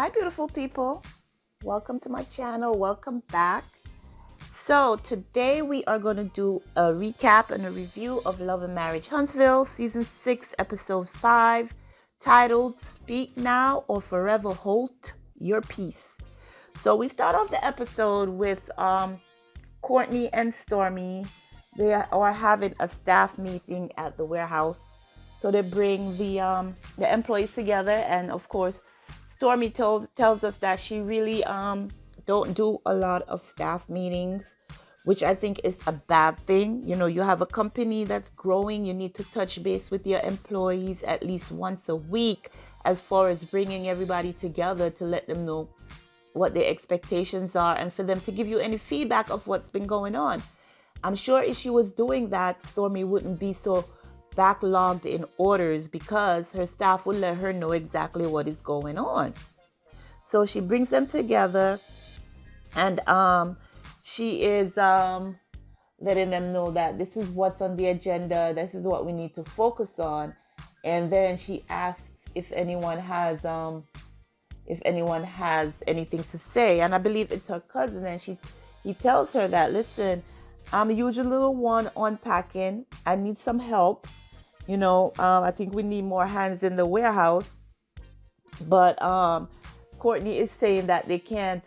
Hi, beautiful people. Welcome to my channel. Welcome back. So today we are going to do a recap and a review of Love and Marriage Huntsville, Season 6, Episode 5, titled Speak Now or Forever Hold Your Peace. So we start off the episode with Courtney and Stormi. They are having a staff meeting at the warehouse. So they bring the employees together, and of course, Stormi tells us that she really don't do a lot of staff meetings, which I think is a bad thing. You know, you have a company that's growing. You need to touch base with your employees at least once a week, as far as bringing everybody together to let them know what their expectations are and for them to give you any feedback of what's been going on. I'm sure if she was doing that, Stormi wouldn't be so backlogged in orders, because her staff would let her know exactly what is going on. So she brings them together, and she is letting them know that this is what's on the agenda, this is what we need to focus on. And then she asks if anyone has anything to say, and I believe it's her cousin, and he tells her that, listen, I'm usually the one unpacking. I need some help. You know, I think we need more hands in the warehouse. But Courtney is saying that they can't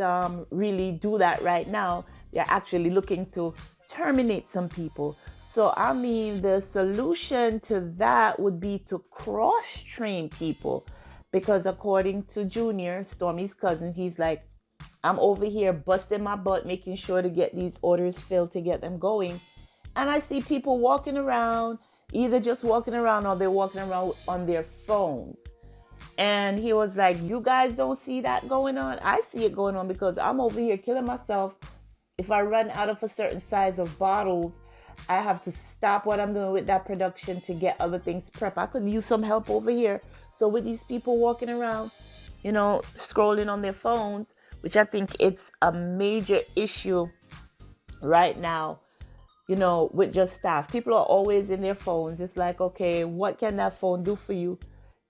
really do that right now. They're actually looking to terminate some people. So, I mean, the solution to that would be to cross-train people. Because according to Junior, Stormi's cousin, he's like, I'm over here busting my butt, making sure to get these orders filled to get them going. And I see people walking around, either just walking around or they're walking around on their phones. And he was like, you guys don't see that going on? I see it going on, because I'm over here killing myself. If I run out of a certain size of bottles, I have to stop what I'm doing with that production to get other things prepped. I could use some help over here. So with these people walking around, you know, scrolling on their phones, which I think it's a major issue right now, you know, with just staff. People are always in their phones. It's like, okay, what can that phone do for you?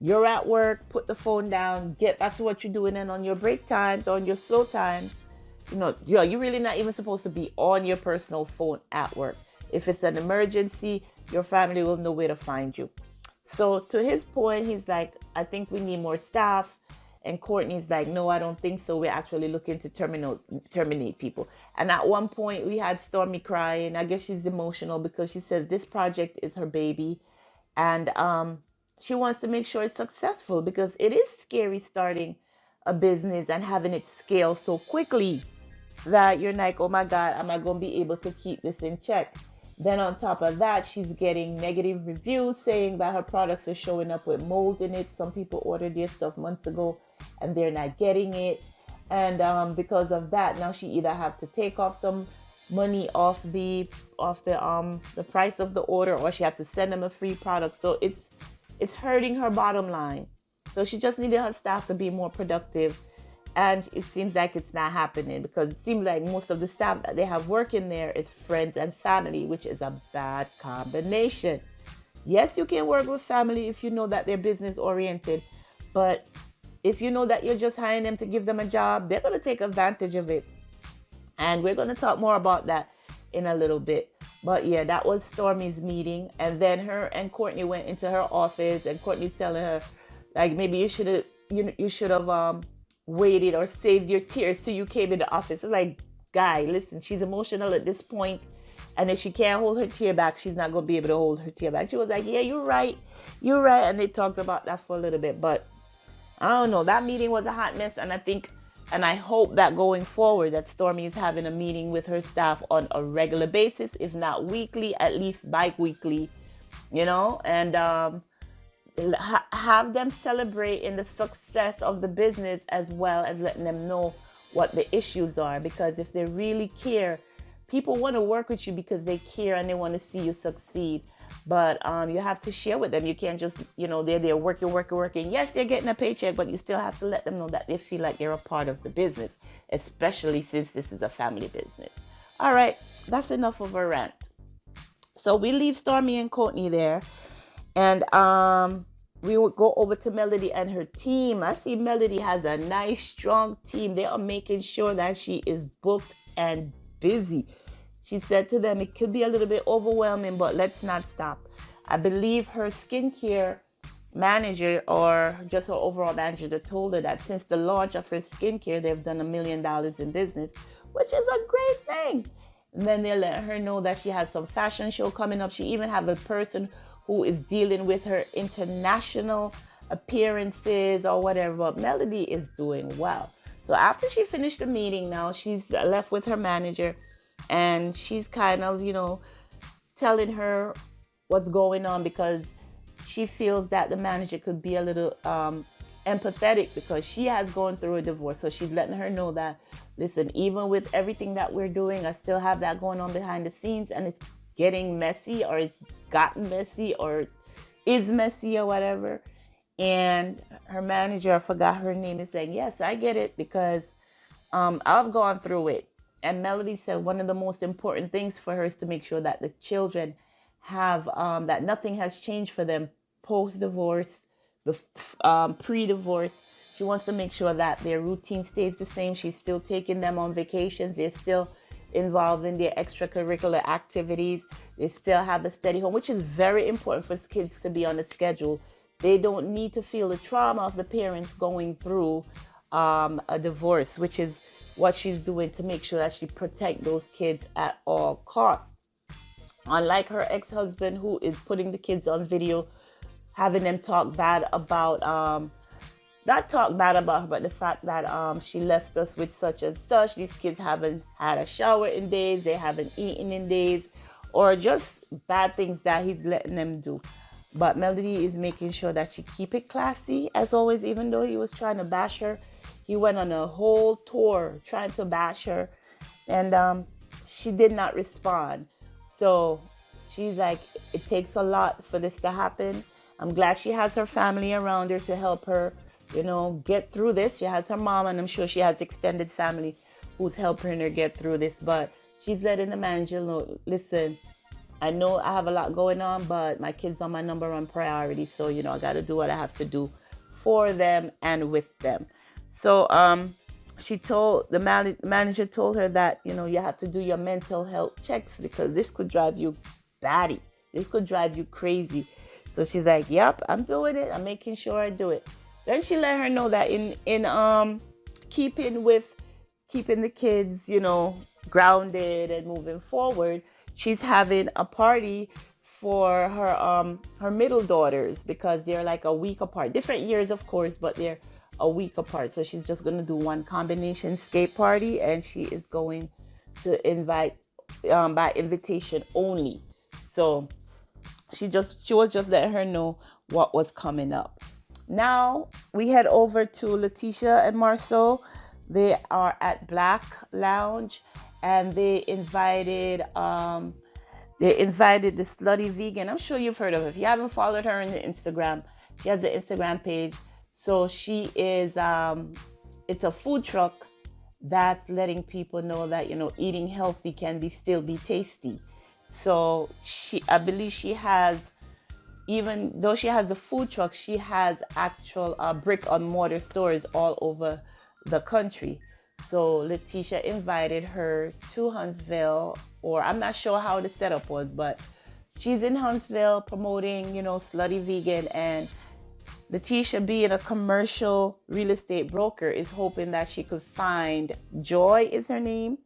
You're at work, put the phone down, get back to what you're doing, and on your break times, on your slow times, you know, you're really not even supposed to be on your personal phone at work. If it's an emergency, your family will know where to find you. So to his point, he's like, I think we need more staff. And Courtney's like, no, I don't think so. We're actually looking to terminate people. And at one point, we had Stormi crying. I guess she's emotional because she says this project is her baby. And she wants to make sure it's successful, because it is scary starting a business and having it scale so quickly that you're like, oh my God, am I going to be able to keep this in check? Then on top of that, she's getting negative reviews saying that her products are showing up with mold in it. Some people ordered their stuff months ago and they're not getting it. And because of that, now she either have to take off some money off the price of the order, or she have to send them a free product. So it's hurting her bottom line. So she just needed her staff to be more productive. And it seems like it's not happening, because it seems like most of the staff that they have working there is friends and family, which is a bad combination. Yes, you can work with family if you know that they're business oriented, but if you know that you're just hiring them to give them a job, they're going to take advantage of it. And we're going to talk more about that in a little bit. But yeah, that was Stormi's meeting. And then her and Courtney went into her office, and Courtney's telling her, like, maybe you should have waited or saved your tears till you came in the office. It's like, guy, listen, she's emotional at this point, and if she can't hold her tear back, she's not going to be able to hold her tear back. She was like, yeah, you're right, and they talked about that for a little bit. But I don't know, that meeting was a hot mess, and I hope that going forward that Stormi is having a meeting with her staff on a regular basis, if not weekly, at least bi-weekly, you know, and have them celebrate in the success of the business, as well as letting them know what the issues are. Because if they really care, people want to work with you because they care and they want to see you succeed. But you have to share with them. You can't just, you know, they're there working. Yes, they're getting a paycheck, but you still have to let them know that they feel like they're a part of the business, especially since this is a family business. All right, that's enough of a rant. So we leave Stormi and Courtney there. And we would go over to Melody and her team. I see Melody has a nice, strong team. They are making sure that she is booked and busy. She said to them, it could be a little bit overwhelming, but let's not stop. I believe her skincare manager, or just her overall manager, that told her that since the launch of her skincare, they've done $1 million in business, which is a great thing. And then they let her know that she has some fashion show coming up. She even have a person who is dealing with her international appearances or whatever. But Melody is doing well. So after she finished the meeting, now she's left with her manager, and she's kind of, telling her what's going on, because she feels that the manager could be a little empathetic, because she has gone through a divorce. So she's letting her know that, listen, even with everything that we're doing, I still have that going on behind the scenes, and it's getting messy, or it's gotten messy, or is messy, or whatever. And her manager, I forgot her name, is saying, yes, I get it, because I've gone through it. And Melody said one of the most important things for her is to make sure that the children have, that nothing has changed for them post-divorce, pre-divorce. She wants to make sure that their routine stays the same. She's still taking them on vacations. They're still involved in their extracurricular activities. They still have a steady home, which is very important for kids to be on a schedule. They don't need to feel the trauma of the parents going through a divorce, which is what she's doing to make sure that she protect those kids at all costs. Unlike her ex-husband, who is putting the kids on video, having them talk bad about, not talk bad about her, but the fact that she left us with such and such. These kids haven't had a shower in days, they haven't eaten in days, or just bad things that he's letting them do. But Melody is making sure that she keep it classy, as always. Even though he was trying to bash her, he went on a whole tour trying to bash her, and she did not respond. So she's like, it takes a lot for this to happen. I'm glad she has her family around her to help her, get through this. She has her mom, and I'm sure she has extended family who's helping her get through this. But she's letting the manager know, listen, I know I have a lot going on, but my kids are my number one priority. So, I got to do what I have to do for them and with them. So she told the manager told her that, you have to do your mental health checks, because this could drive you batty. This could drive you crazy. So she's like, yep, I'm doing it. I'm making sure I do it. Then she let her know that in keeping the kids, grounded and moving forward, she's having a party for her middle daughters, because they're like a week apart. Different years, of course, but they're a week apart. So she's just going to do one combination skate party, and she is going to invite by invitation only. So she was just letting her know what was coming up. Now we head over to Latisha and Marsau. They are at Blaque Lounge, and they invited the Slutty Vegan. I'm sure you've heard of her. If you haven't followed her on Instagram, she has an Instagram page. So she is, it's a food truck that's letting people know that, eating healthy can still be tasty. So I believe she has, even though she has the food truck, she has actual brick-and-mortar stores all over the country. So Latisha invited her to Huntsville, or I'm not sure how the setup was, but she's in Huntsville promoting, Slutty Vegan. And Latisha, being a commercial real estate broker, is hoping that she could find, Joy is her name,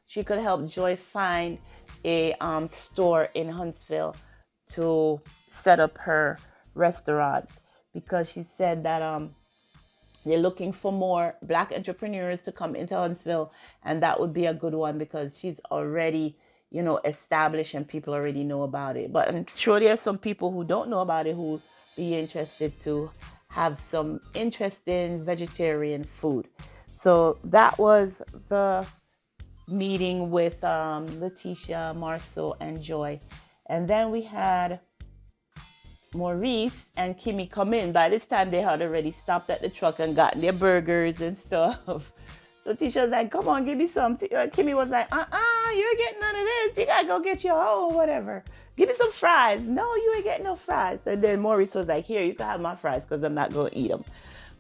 she could help Joy find a store in Huntsville to set up her restaurant, because she said that they're looking for more Black entrepreneurs to come into Huntsville, and that would be a good one, because she's already, established and people already know about it. But I'm sure there are some people who don't know about it who be interested to have some interesting vegetarian food. So that was the meeting with Latisha, Marsau, and Joy. And then we had Maurice and Kimmy come in. By this time, they had already stopped at the truck and gotten their burgers and stuff. Latisha was like, come on, give me some. Kimmy was like, you're getting none of this. You gotta go get your own, whatever. Give me some fries. No, you ain't getting no fries. And then Maurice was like, here, you can have my fries because I'm not going to eat them.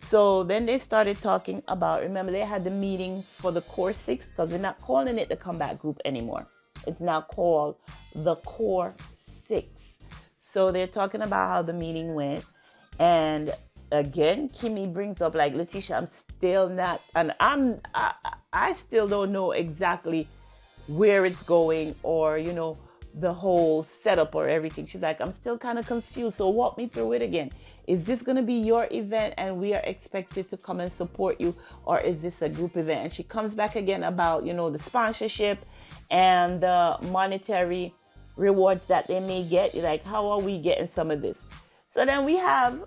So then they started talking about, remember, they had the meeting for the Core 6 because we're not calling it the Comeback Group anymore. It's now called the Core 6. So they're talking about how the meeting went. And again, Kimmy brings up like, Latisha, I'm still not, and I still don't know exactly where it's going or, you know, the whole setup or everything. She's like, I'm still kind of confused. So walk me through it again. Is this going to be your event and we are expected to come and support you? Or is this a group event? And she comes back again about, you know, the sponsorship and the monetary rewards that they may get. You're like, how are we getting some of this? So then we have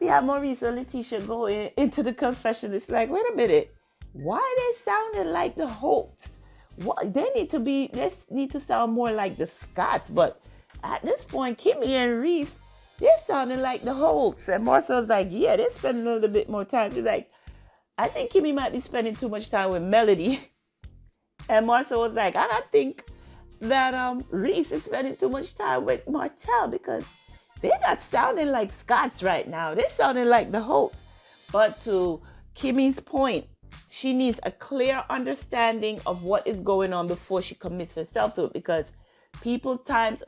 Maurice and Latisha go into the confession. It's like, wait a minute. Why they sounding like the Holts? What, they need to sound more like the Scotts. But at this point, Kimmy and Reese, they're sounding like the Holts. And Marsau's like, yeah, they're spending a little bit more time. She's like, I think Kimmy might be spending too much time with Melody. And Marsau was like, and I think that Reese is spending too much time with Martell because they're not sounding like Scots right now. They're sounding like the Holts. But to Kimmy's point, she needs a clear understanding of what is going on before she commits herself to it, because people's time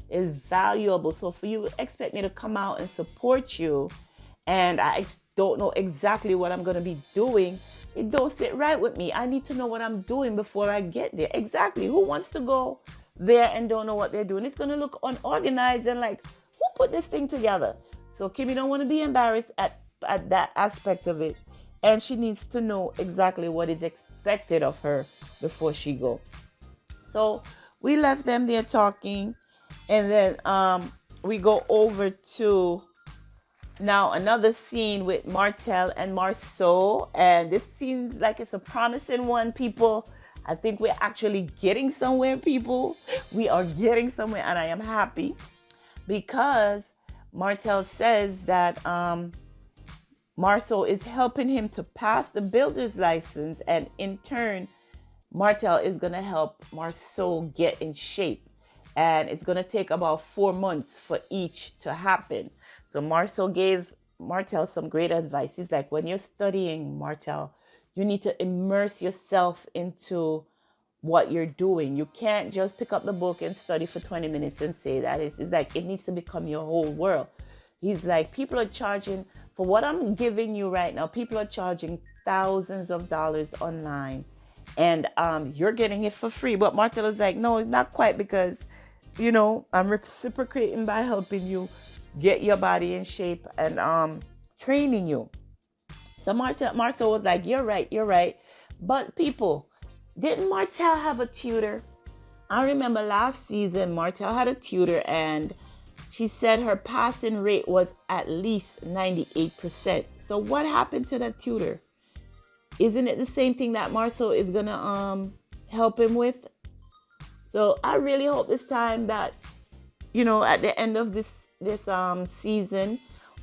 is valuable. So for you to expect me to come out and support you and I don't know exactly what I'm going to be doing, it don't sit right with me. I need to know what I'm doing before I get there. Exactly. Who wants to go there and don't know what they're doing? It's going to look unorganized and like, who put this thing together? So Kimmy don't want to be embarrassed at that aspect of it. And she needs to know exactly what is expected of her before she go. So we left them there talking. And then we go over to now another scene with Martell and Marsau. And this seems like it's a promising one, people. I think we're actually getting somewhere, people. We are getting somewhere, and I am happy because Martell says that Marsau is helping him to pass the builder's license, and in turn, Martell is going to help Marsau get in shape. And it's going to take about 4 months for each to happen. So Marsau gave Martell some great advice. He's like, when you're studying, Martell, you need to immerse yourself into what you're doing. You can't just pick up the book and study for 20 minutes and say that. It's like, it needs to become your whole world. He's like, people are charging for what I'm giving you right now. People are charging thousands of dollars online, and you're getting it for free. But Martell is like, no, it's not quite, because, you know, I'm reciprocating by helping you get your body in shape and training you. So Marsau was like, you're right. But people, didn't Martell have a tutor? I remember last season, Martell had a tutor, and she said her passing rate was at least 98%. So what happened to that tutor? Isn't it the same thing that Marsau is going to help him with? So I really hope this time that, you know, at the end of this season,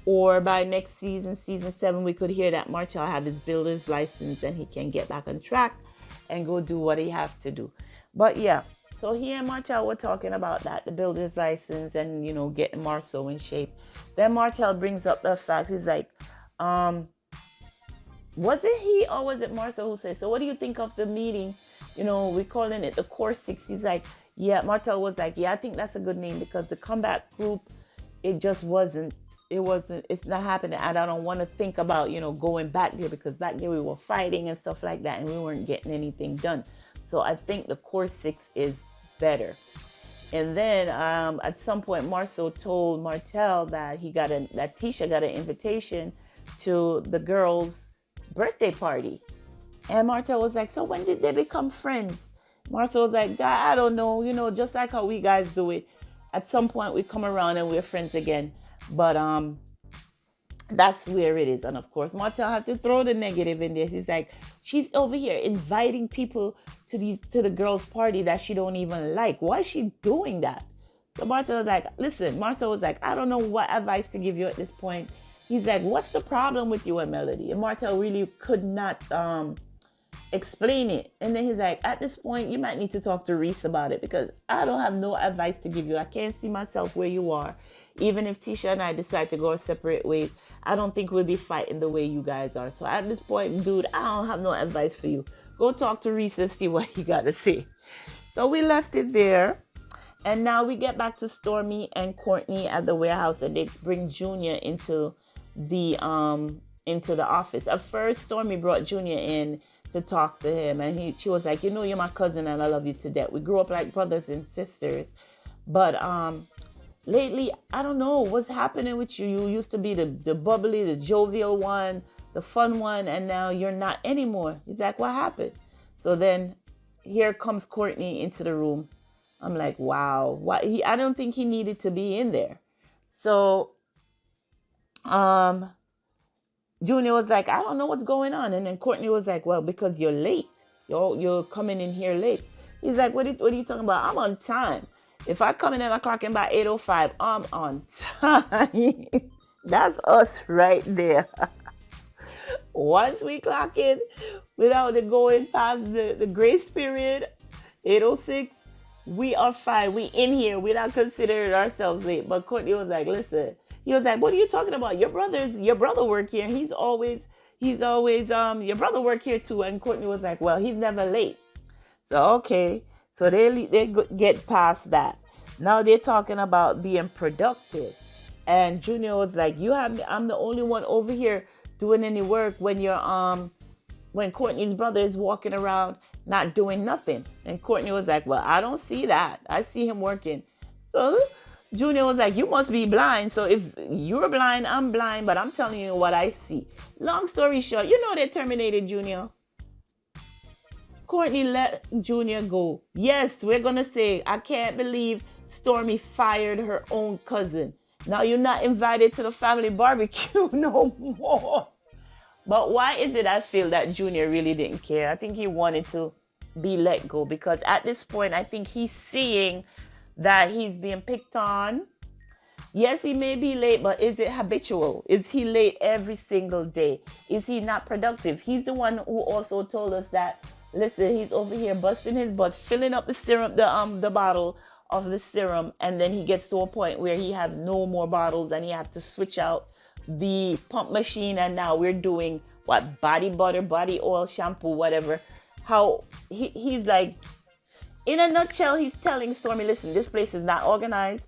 or by next season, season 7, we could hear that Martell have his builder's license and he can get back on track and go do what he has to do. But yeah, so he and Martell were talking about that, the builder's license and, you know, getting Marsau in shape. Then Martell brings up the fact, he's like, was it he or was it Marsau who said, so what do you think of the meeting? You know, we're calling it the Core 6. He's like, yeah, Martell was like, yeah, I think that's a good name, because the comeback group, it's not happening. And I don't want to think about, you know, going back there, because back there we were fighting and stuff like that and we weren't getting anything done. So I think the Core 6 is better. And then at some point, Marsau told Martell that Latisha got an invitation to the girls' birthday party. And Martell was like, so when did they become friends? Marsau was like, I don't know, you know, just like how we guys do it. At some point we come around and we're friends again. But that's where it is. And of course, Martell had to throw the negative in there. He's like, she's over here inviting people to the girls' party that she don't even like. Why is she doing that? So Martell was like, listen, Marsau was like, I don't know what advice to give you at this point. He's like, what's the problem with you and Melody? And Martell really could not explain it. And then he's like, at this point, you might need to talk to Reese about it, because I don't have no advice to give you. I can't see myself where you are. Even if Tisha and I decide to go separate ways, I don't think we'll be fighting the way you guys are. So at this point, dude, I don't have no advice for you. Go talk to Reese and see what he got to say. So we left it there. And now we get back to Stormi and Courtney at the warehouse, and they bring Junior into the office. At first, Stormi brought Junior in to talk to him, and she was like, you know, you're my cousin and I love you to death. We grew up like brothers and sisters, but lately, I don't know what's happening with you. You used to be the bubbly, the jovial one, the fun one, and now you're not anymore. He's like, what happened? So then here comes Courtney into the room. I'm like, wow, what? I don't think he needed to be in there. So Junior was like, I don't know what's going on. And then Courtney was like, well, because you're late. You're coming in here late. He's like, what are you talking about? I'm on time. If I come in and I clock in by 8:05, I'm on time. That's us right there. Once we clock in, without it going past the grace period, 8:06, we are fine. We in here. We're not considering ourselves late. But Courtney was like, listen. He was like, what are you talking about? Your brother work here. He's always your brother work here too. And Courtney was like, well, he's never late. So, okay. So they get past that. Now they're talking about being productive. And Junior was like, I'm the only one over here doing any work when Courtney's brother is walking around not doing nothing. And Courtney was like, well, I don't see that. I see him working. So Junior was like, you must be blind. So if you're blind, I'm blind, but I'm telling you what I see. Long story short, you know they terminated Junior. Courtney let Junior go. Yes, we're going to say, I can't believe Stormi fired her own cousin. Now you're not invited to the family barbecue no more. But why is it I feel that Junior really didn't care? I think he wanted to be let go, because at this point, I think he's seeing that he's being picked on. Yes, he may be late, but is it habitual? Is he late every single day? Is he not productive? He's the one who also told us that, listen, he's over here busting his butt, filling up the serum, the bottle of the serum, and then he gets to a point where he have no more bottles and he have to switch out the pump machine, and now we're doing what, body butter, body oil, shampoo, whatever. How he's like, in a nutshell, he's telling Stormi, listen, this place is not organized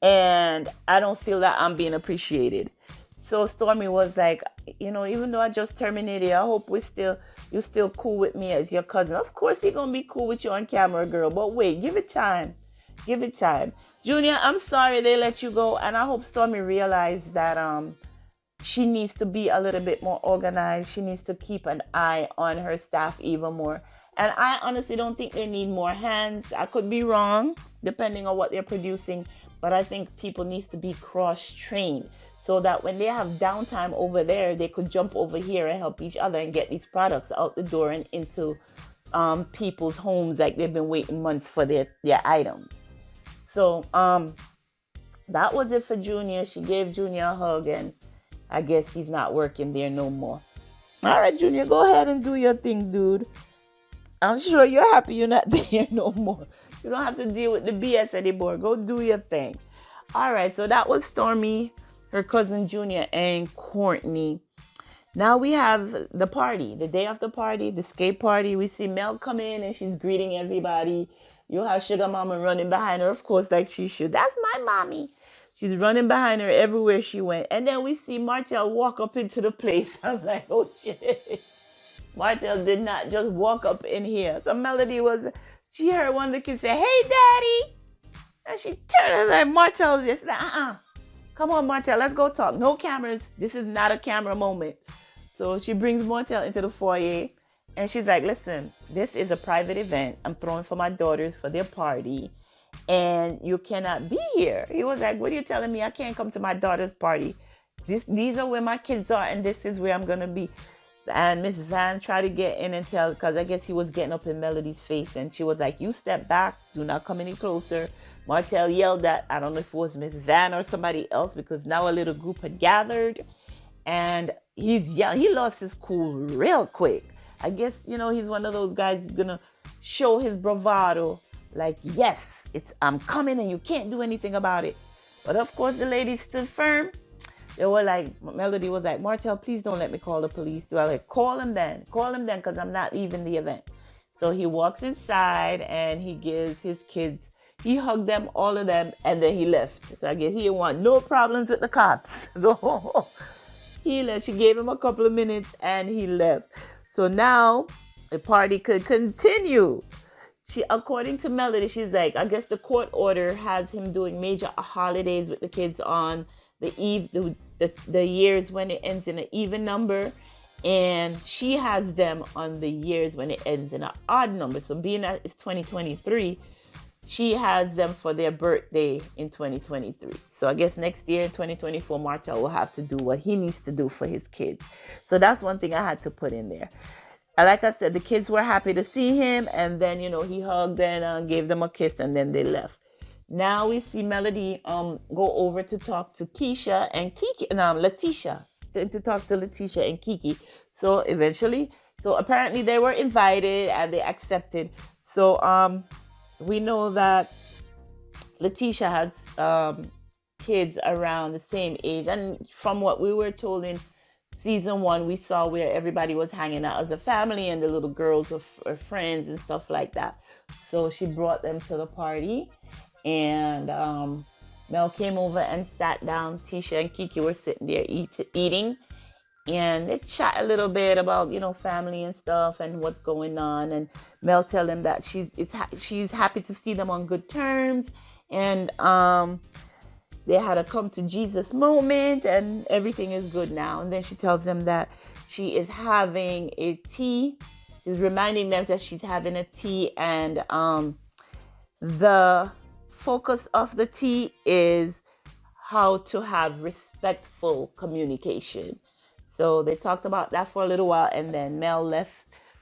and I don't feel that I'm being appreciated. So Stormi was like, you know, even though I just terminated, I hope you're still cool with me as your cousin. Of course he's gonna be cool with you on camera, girl, but wait, give it time. Give it time. Junior, I'm sorry they let you go, and I hope Stormi realized that she needs to be a little bit more organized. She needs to keep an eye on her staff even more. And I honestly don't think they need more hands. I could be wrong, depending on what they're producing. But I think people need to be cross-trained so that when they have downtime over there, they could jump over here and help each other and get these products out the door and into people's homes like they've been waiting months for their items. So that was it for Junior. She gave Junior a hug, and I guess he's not working there no more. All right, Junior, go ahead and do your thing, dude. I'm sure you're happy you're not there no more. You don't have to deal with the BS anymore. Go do your thing. All right, so that was Stormi, her cousin Junior, and Courtney. Now we have the party, the day of the party, the skate party. We see Mel come in and she's greeting everybody. You have Sugar Mama running behind her, of course, like she should. That's my mommy. She's running behind her everywhere she went. And then we see Martell walk up into the place. I'm like, oh shit. Martell did not just walk up in here. So Melody she heard one of the kids say, hey, Daddy. And she turned and like, Martell just like, come on, Martell, let's go talk. No cameras. This is not a camera moment. So she brings Martell into the foyer. And she's like, listen, this is a private event. I'm throwing for my daughters for their party. And you cannot be here. He was like, what are you telling me? I can't come to my daughter's party. These are where my kids are, and this is where I'm going to be. And Miss Van tried to get in and tell, because I guess he was getting up in Melody's face. And she was like, you step back. Do not come any closer. Martell yelled at, I don't know if it was Miss Van or somebody else, because now a little group had gathered, and he's yelling. He lost his cool real quick. I guess, he's one of those guys who's gonna show his bravado, like, yes, I'm coming and you can't do anything about it. But of course the ladies stood firm. They were like, Melody was like, Martell, please don't let me call the police. So I was like, call him then, because I'm not leaving the event. So he walks inside and he gives his kids, he hugged them, all of them, and then he left. So I guess he didn't want no problems with the cops. So he left. She gave him a couple of minutes and he left. So now the party could continue. According to Melody, she's like, I guess the court order has him doing major holidays with the kids on the years when it ends in an even number, and she has them on the years when it ends in an odd number. So being that it's 2023, she has them for their birthday in 2023. So I guess next year in 2024, Martell will have to do what he needs to do for his kids. So that's one thing I had to put in there. And like I said, the kids were happy to see him, and then, he hugged and gave them a kiss, and then they left. Now we see Melody go over to talk to Keisha and Kiki, Latisha, to talk to Latisha and Kiki. So apparently they were invited and they accepted. So we know that Latisha has kids around the same age, and from what we were told in season 1, we saw where everybody was hanging out as a family and the little girls are friends and stuff like that. So she brought them to the party, and Mel came over and sat down. Tisha and Kiki were sitting there eating, and they chat a little bit about, family and stuff and what's going on. And Mel tell them that she's happy to see them on good terms, and they had a come to Jesus moment, and everything is good now. And then she tells them that she is having a tea. She's reminding them that she's having a tea, and the focus of the tea is how to have respectful communication. So they talked about that for a little while, and then Mel left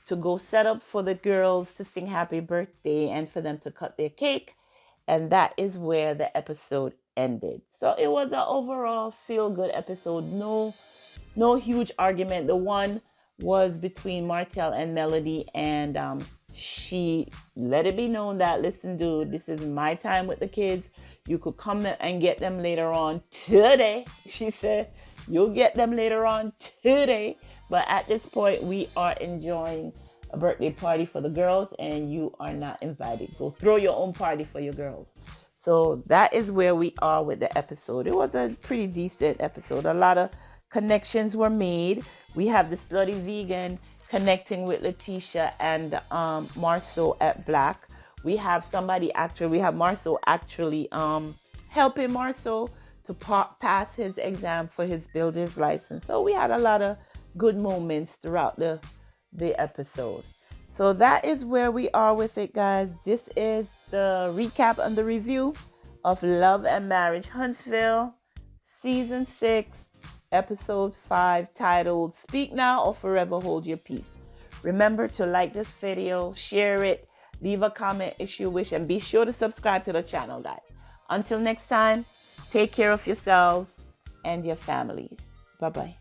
to go set up for the girls to sing happy birthday and for them to cut their cake. And that is where the episode ended. So it was an overall feel-good episode. No huge argument. The one was between Martell and Melody, and she let it be known that, listen, dude, this is my time with the kids. You could come and get them later on today. She said, you'll get them later on today. But at this point, we are enjoying a birthday party for the girls, and you are not invited. Go throw your own party for your girls. So that is where we are with the episode. It was a pretty decent episode. A lot of connections were made. We have the Slutty Vegan connecting with Latisha and Marsau at Blaque. We have Marsau actually helping Marsau to pass his exam for his builder's license. So we had a lot of good moments throughout the episode. So that is where we are with it, guys. This is the recap and the review of Love and Marriage Huntsville, Season 6, Episode 5, titled Speak Now or Forever Hold Your Peace. Remember to like this video, share it, leave a comment if you wish, and be sure to subscribe to the channel, guys. Until next time, take care of yourselves and your families. Bye-bye.